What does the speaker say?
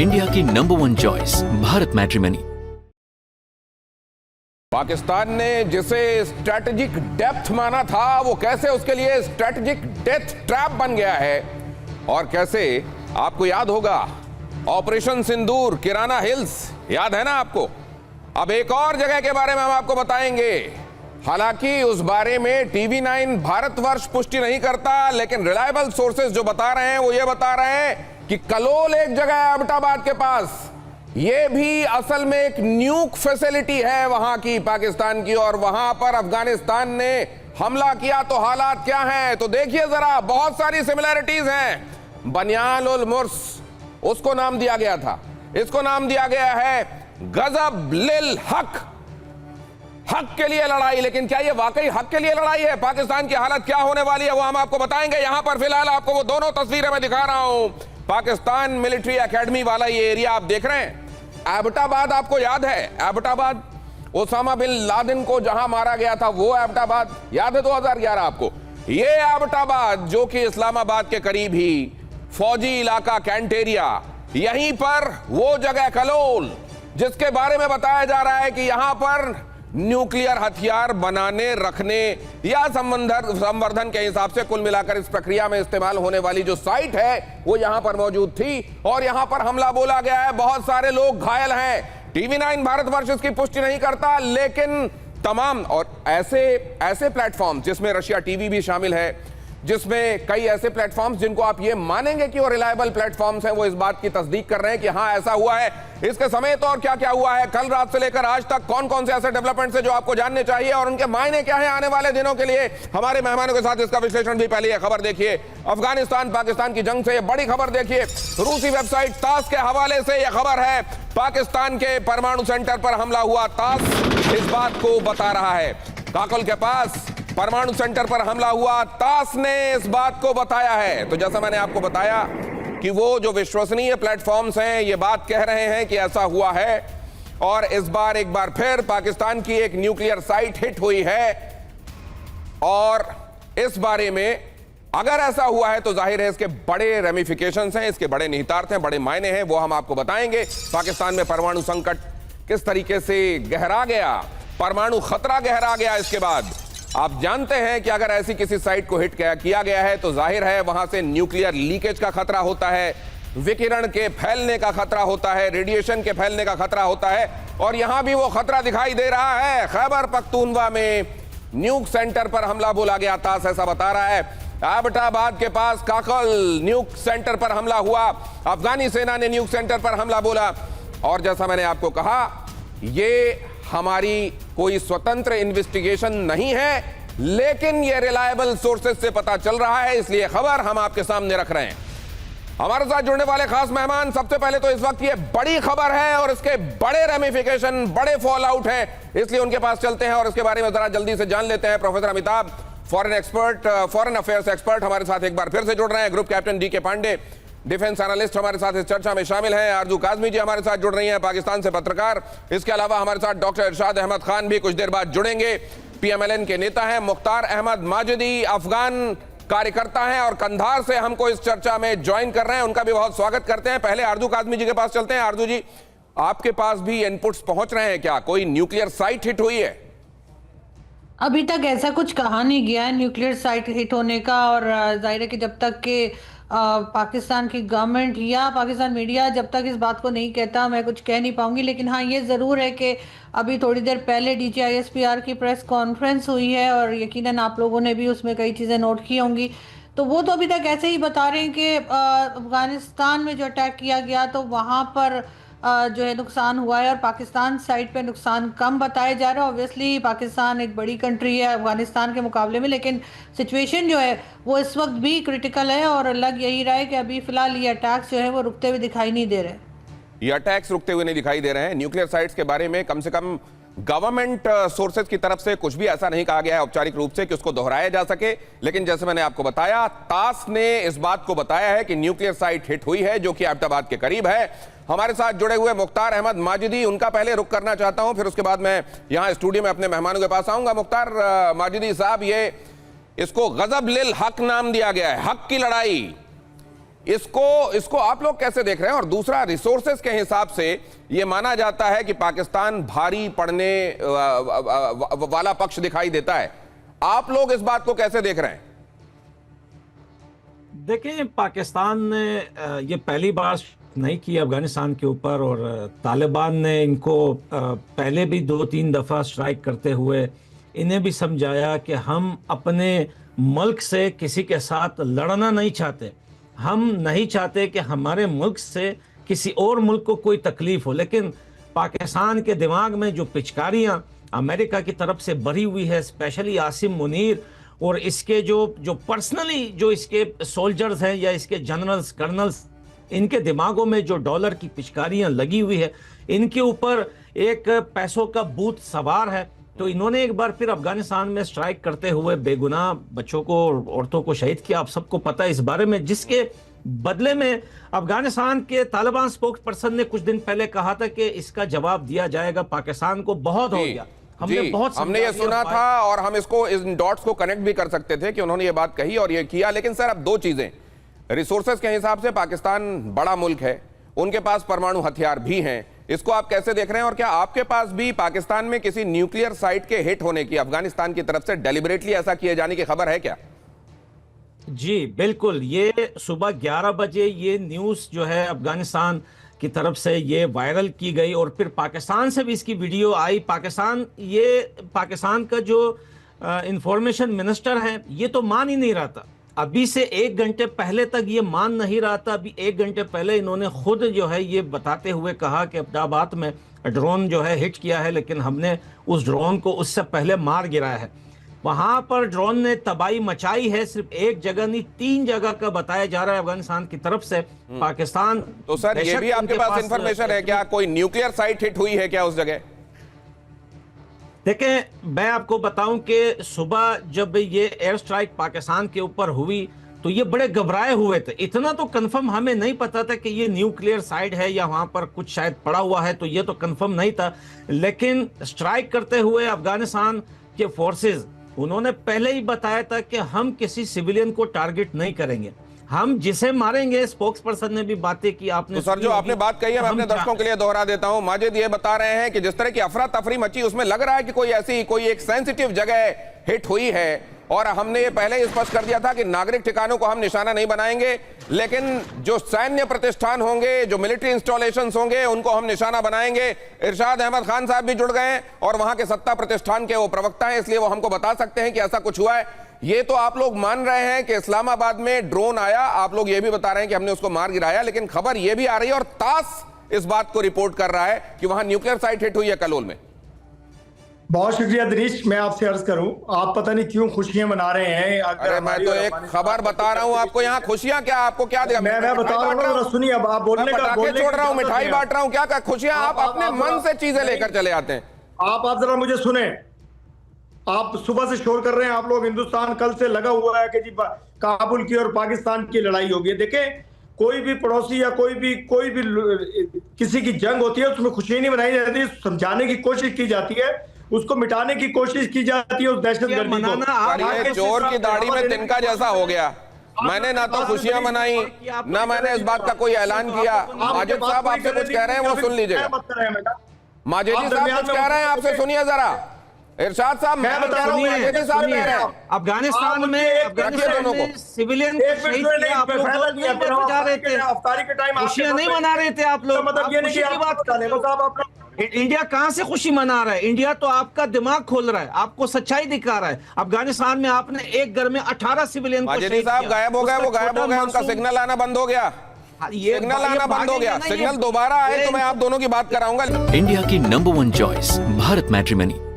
India की number 1 choice Bharat matrimony. Pakistan ने जिसे स्ट्रैटेजिक डेप्थ माना था वो कैसे उसके लिए स्ट्रैटेजिक डेथ ट्रैप बन गया है। और कैसे, आपको याद होगा ऑपरेशन सिंदूर, किराना हिल्स, याद है ना आपको। अब एक और जगह के बारे में हम आपको बताएंगे। हालांकि उस बारे में टीवी9 भारतवर्ष पुष्टि नहीं करता, लेकिन रिलायबल सोर्सेज जो बता रहे हैं वो ये बता रहे हैं कि कलोल एक जगह है एबटाबाद के पास, ये भी असल में एक न्यूक फैसिलिटी है वहां की, पाकिस्तान की। और वहां पर अफगानिस्तान ने हमला किया तो हालात क्या हैं, तो देखिए जरा। बहुत सारी सिमिलैरिटीज हैं। बनियान उल मुर्स उसको नाम दिया गया था, इसको नाम दिया गया है गजब लिल हक, हक के लिए लड़ाई। लेकिन क्या ये वाकई हक के लिए लड़ाई है? पाकिस्तान की हालत क्या होने वाली है वो हम आपको बताएंगे। यहां पर फिलहाल आपको वो दोनों तस्वीरें मैं दिखा रहा हूं। पाकिस्तान मिलिट्री एकेडमी वाला ये एरिया आप देख रहे हैं। एबटाबाद आपको याद है, एबटाबाद ओसामा बिन लादेन को जहां मारा गया था वो एबटाबाद याद है 2011 आपको। ये एबटाबाद जो कि इस्लामाबाद के करीब ही फौजी इलाका कैंट एरिया, यहीं पर वो जगह कलोल जिसके बारे में बताया जा रहा है कि यहां पर न्यूक्लियर हथियार बनाने, रखने या संवर्धन के हिसाब से कुल मिलाकर इस प्रक्रिया में इस्तेमाल होने वाली जो साइट है वो यहां पर मौजूद थी। और यहां पर हमला बोला गया है, बहुत सारे लोग घायल हैं। टीवी9 भारतवर्ष इसकी पुष्टि नहीं करता, लेकिन तमाम और ऐसे प्लेटफॉर्म जिसमें रशिया टीवी भी शामिल है, जिसमें कई ऐसे प्लेटफॉर्म्स जिनको आप ये मानेंगे कि वो रिलायबल प्लेटफॉर्म्स हैं, वो इस बात की तस्दीक कर रहे हैं कि हाँ ऐसा हुआ है। इसके समेत और क्या क्या हुआ है, कल रात से लेकर आज तक कौन कौन से ऐसे डेवलपमेंट्स हैं जो आपको जानने चाहिए और उनके मायने क्या है आने वाले दिनों के लिए, हमारे मेहमानों के साथ इसका विश्लेषण भी। पहले खबर देखिए, अफगानिस्तान पाकिस्तान की जंग से ये बड़ी खबर देखिए। रूसी वेबसाइट तास के हवाले से यह खबर है, पाकिस्तान के परमाणु सेंटर पर हमला हुआ। तास इस बात को बता रहा है, काकल के पास परमाणु सेंटर पर हमला हुआ, तास ने इस बात को बताया है। तो जैसा मैंने आपको बताया कि वो जो विश्वसनीय प्लेटफॉर्म्स हैं ये बात कह रहे हैं कि ऐसा हुआ है। और इस बार एक बार फिर पाकिस्तान की एक न्यूक्लियर साइट हिट हुई है। और इस बारे में अगर ऐसा हुआ है तो जाहिर है इसके बड़े रेमिफिकेशंस हैं, इसके बड़े निहितार्थ हैं, बड़े मायने हैं, वो हम आपको बताएंगे। पाकिस्तान में परमाणु संकट किस तरीके से गहरा गया, परमाणु खतरा गहरा गया। इसके बाद आप जानते हैं कि अगर ऐसी किसी साइट को हिट किया गया है तो जाहिर है वहां से न्यूक्लियर लीकेज का खतरा होता है, विकिरण के फैलने का खतरा होता है, रेडिएशन के फैलने का खतरा होता है। और यहां भी वो खतरा दिखाई दे रहा है। खैबर पख्तूनवा में न्यूक सेंटर पर हमला बोला गया, तास ऐसा बता रहा है। एबटाबाद के पास काकल न्यूक सेंटर पर हमला हुआ, अफगानी सेना ने न्यूक सेंटर पर हमला बोला। और जैसा मैंने आपको कहा, ये हमारी कोई स्वतंत्र इन्वेस्टिगेशन नहीं है, लेकिन यह रिलायबल सोर्सेज से पता चल रहा है, इसलिए खबर हम आपके सामने रख रहे हैं। हमारे साथ जुड़ने वाले खास मेहमान, सबसे पहले तो इस वक्त ये बड़ी खबर है और इसके बड़े रेमिफिकेशन, बड़े फॉल आउट हैं, इसलिए उनके पास चलते हैं और इसके बारे में जरा जल्दी से जान लेते हैं। Professor Amitabh, foreign affairs expert, हमारे साथ एक बार फिर से जुड़ रहे हैं। ग्रुप कैप्टन डी के पांडे, डिफेंस एनालिस्ट, हमारे साथ इस चर्चा में शामिल हैं। आरजू काजमी जी हमारे साथ जुड़ रही हैं, पाकिस्तान से पत्रकार। इसके अलावा हमारे साथ डॉक्टर इरशाद अहमद खान भी कुछ देर बाद जुड़ेंगे, पीएमएलएन के नेता हैं। मुख्तार अहमद माजिदी अफगान कार्यकर्ता हैं और कंधार से हमको इस चर्चा में ज्वाइन कर रहे हैं, उनका भी बहुत स्वागत करते हैं। पहले आरजू काजमी जी के पास चलते हैं। आरजू जी, आपके पास भी इनपुट्स पहुंच रहे हैं क्या? कोई न्यूक्लियर साइट हिट हुई है? अभी तक ऐसा कुछ कहा नहीं गया है न्यूक्लियर साइट हिट होने का। और जाहिर है कि जब तक के पाकिस्तान की गवर्नमेंट या पाकिस्तान मीडिया जब तक इस बात को नहीं कहता, मैं कुछ कह नहीं पाऊंगी। लेकिन हाँ, ये ज़रूर है कि अभी थोड़ी देर पहले DGISPR की प्रेस कॉन्फ्रेंस हुई है और यकीनन आप लोगों ने भी उसमें कई चीज़ें नोट की होंगी। तो वो तो अभी तक ऐसे ही बता रहे हैं कि अफगानिस्तान में जो अटैक किया गया तो वहाँ पर जो है नुकसान हुआ है और पाकिस्तान साइड पे नुकसान कम बताया जा रहा है। ऑब्वियसली पाकिस्तान एक बड़ी कंट्री है अफगानिस्तान के मुकाबले में, लेकिन सिचुएशन जो है वो इस वक्त भी क्रिटिकल है और लग यही रहा है कि अभी फिलहाल ये अटैक्स जो है वो रुकते हुए दिखाई नहीं दे रहे। ये अटैक्स रुकते हुए नहीं दिखाई दे रहे हैं। न्यूक्लियर साइट्स के बारे में कम से कम गवर्नमेंट सोर्सेज की तरफ से कुछ भी ऐसा नहीं कहा गया है औपचारिक रूप से कि उसको दोहराया जा सके। लेकिन जैसे मैंने आपको बताया, तास ने इस बात को बताया है कि न्यूक्लियर साइट हिट हुई है जो कि एबटाबाद के करीब है। हमारे साथ जुड़े हुए मुख्तार अहमद माजिदी, उनका पहले रुख करना चाहता हूं, फिर उसके बाद मैं यहां स्टूडियो में अपने मेहमानों के पास आऊंगा। मुख्तार माजिदी साहब, ये इसको गजब लिल हक नाम दिया गया है, हक की लड़ाई। इसको आप लोग कैसे देख रहे हैं? और दूसरा, रिसोर्सेस के हिसाब से यह माना जाता है कि पाकिस्तान भारी पड़ने वाला पक्ष दिखाई देता है। आप लोग इस बात को कैसे देख रहे हैं? देखें, पाकिस्तान ने ये पहली बार नहीं की अफगानिस्तान के ऊपर, और तालिबान ने इनको पहले भी 2-3 दफ़ा स्ट्राइक करते हुए इन्हें भी समझाया कि हम अपने मुल्क से किसी के साथ लड़ना नहीं चाहते, हम नहीं चाहते कि हमारे मुल्क से किसी और मुल्क को कोई तकलीफ हो। लेकिन पाकिस्तान के दिमाग में जो पिचकारियाँ अमेरिका की तरफ से भरी हुई है, स्पेशली आसिम मुनीर और इसके जो पर्सनली जो इसके सोल्जर्स हैं या इसके जनरल्स कर्नल्स, इनके दिमागों में जो डॉलर की पिचकारियाँ लगी हुई है, इनके ऊपर एक पैसों का भूत सवार है। तो इन्होंने एक बार फिर अफगानिस्तान में स्ट्राइक करते हुए बेगुनाह बच्चों को और औरतों को शहीद किया। आप सबको पता है इस बारे में, जिसके बदले में अफगानिस्तान के तालिबान स्पोक्स पर्सन ने कुछ दिन पहले कहा था कि इसका जवाब दिया जाएगा, पाकिस्तान को बहुत हो गया। हमने ये सुना था और हम इसको इन डॉट्स को कनेक्ट भी कर सकते थे कि उन्होंने ये बात कही और ये किया। लेकिन सर, अब दो चीजें, रिसोर्सेस के हिसाब से पाकिस्तान बड़ा मुल्क है, उनके पास परमाणु हथियार भी हैं, इसको आप कैसे देख रहे हैं? और क्या आपके पास भी पाकिस्तान में किसी न्यूक्लियर साइट के हिट होने की अफगानिस्तान की तरफ से डेलिबरेटली ऐसा किए जाने की खबर है क्या? जी बिल्कुल, ये सुबह 11 बजे ये न्यूज़ जो है अफगानिस्तान की तरफ से ये वायरल की गई और फिर पाकिस्तान से भी इसकी वीडियो आई। पाकिस्तान का जो इंफॉर्मेशन मिनिस्टर है ये तो मान ही नहीं रहा था। अभी से 1 घंटे पहले तक ये मान नहीं रहा था। अभी 1 घंटे पहले इन्होंने खुद जो है ये बताते हुए कहा कि अब्दाबाद में ड्रोन जो है हिट किया है, लेकिन हमने उस ड्रोन को उससे पहले मार गिराया है। वहां पर ड्रोन ने तबाही मचाई है, सिर्फ एक जगह नहीं 3 जगह का बताया जा रहा है अफगानिस्तान की तरफ से। पाकिस्तान तो सर ये भी आपके पास इंफॉर्मेशन है क्या, कोई न्यूक्लियर साइट हिट हुई है क्या उस जगह? देखें, मैं आपको बताऊं कि सुबह जब ये एयर स्ट्राइक पाकिस्तान के ऊपर हुई तो ये बड़े घबराए हुए थे। इतना तो कंफर्म हमें नहीं पता था कि ये न्यूक्लियर साइट है या वहां पर कुछ शायद पड़ा हुआ है, तो ये तो कंफर्म नहीं था। लेकिन स्ट्राइक करते हुए अफगानिस्तान के फोर्सेस, उन्होंने पहले ही बताया था कि हम किसी सिविलियन को टारगेट नहीं करेंगे, हम जिसे मारेंगे। स्पोक्स पर्सन ने भी बातें की, आपने तो सर जो आपने बात कही है मैं अपने दर्शकों के लिए दोहरा देता हूं। माजिद ये बता रहे हैं कि जिस तरह की अफरा तफरी मची, उसमें लग रहा है कि कोई एक सेंसिटिव जगह हिट हुई है और हमने ये पहले ही स्पष्ट कर दिया था कि नागरिक ठिकानों को हम निशाना नहीं बनाएंगे, लेकिन जो सैन्य प्रतिष्ठान होंगे, जो मिलिट्री इंस्टॉलेशंस होंगे, उनको हम निशाना बनाएंगे। इरशाद अहमद खान साहब भी जुड़ गए हैं और वहां के सत्ता प्रतिष्ठान के वो प्रवक्ता हैं, इसलिए वो हमको बता सकते हैं कि ऐसा कुछ हुआ है। ये तो आप लोग मान रहे हैं कि इस्लामाबाद में ड्रोन आया, आप लोग ये भी बता रहे हैं कि हमने उसको मार गिराया, लेकिन खबर ये भी आ रही है और तास इस बात को रिपोर्ट कर रहा है कि वहां न्यूक्लियर साइट हिट हुई है कलोल में। बहुत शुक्रिया दिनेश, मैं आपसे अर्ज करूं, आप पता नहीं क्यों खुशियां मना रहे हैं। अरे मैं तो एक खबर बता रहा हूं आपको, यहाँ खुशियां क्या, आपको क्या दिया? मैं बता रहा हूं, सुनिए। अब आप बोलने का छोड़ रहा हूं, मिठाई बांट रहा हूं, क्या खुशियां? आप अपने मन से चीजें लेकर चले आते हैं। आप जरा मुझे सुने, आप सुबह से शोर कर रहे हैं, आप लोग हिंदुस्तान कल से लगा हुआ है कि जी काबुल की और पाकिस्तान की लड़ाई होगी। देखें, कोई भी पड़ोसी या कोई भी किसी की जंग होती है, उसमें खुशी नहीं मनाई जाती, समझाने की कोशिश की जाती है, उसको मिटाने की कोशिश की जाती है उस दहशतगर्दी को। चोर की दाढ़ी में तिनका जैसा हो गया। मैंने ना तो खुशियां मनाई, ना मैंने इस बात का कोई ऐलान किया। माजिद साहब आपसे कुछ कह रहे हैं, वो सुन लीजिएगा। माजिद जी साहब कुछ कह रहे हैं, आपसे सुनिए जरा। इरशाद साहब मैं बता रहा हूं, माजिद जी साहब कह रहे हैं अफगानिस्तान में सिविलियन खुशियां नहीं मना रहे थे आप लोग। मतलब ये नहीं कि आप इंडिया कहां से खुशी मना रहा है? इंडिया तो आपका दिमाग खोल रहा है, आपको सच्चाई दिखा रहा है। अफगानिस्तान में आपने एक घर में 18 सिविलियन को शहीद साहब गायब हो गए, वो गायब हो गए, उनका सिग्नल आना बंद हो गया। सिग्नल आना बंद हो गया, सिग्नल दोबारा आए तो मैं आप दोनों की बात कराऊंगा। इंडिया की नंबर 1 चॉइस भारत मैट्रिमनी।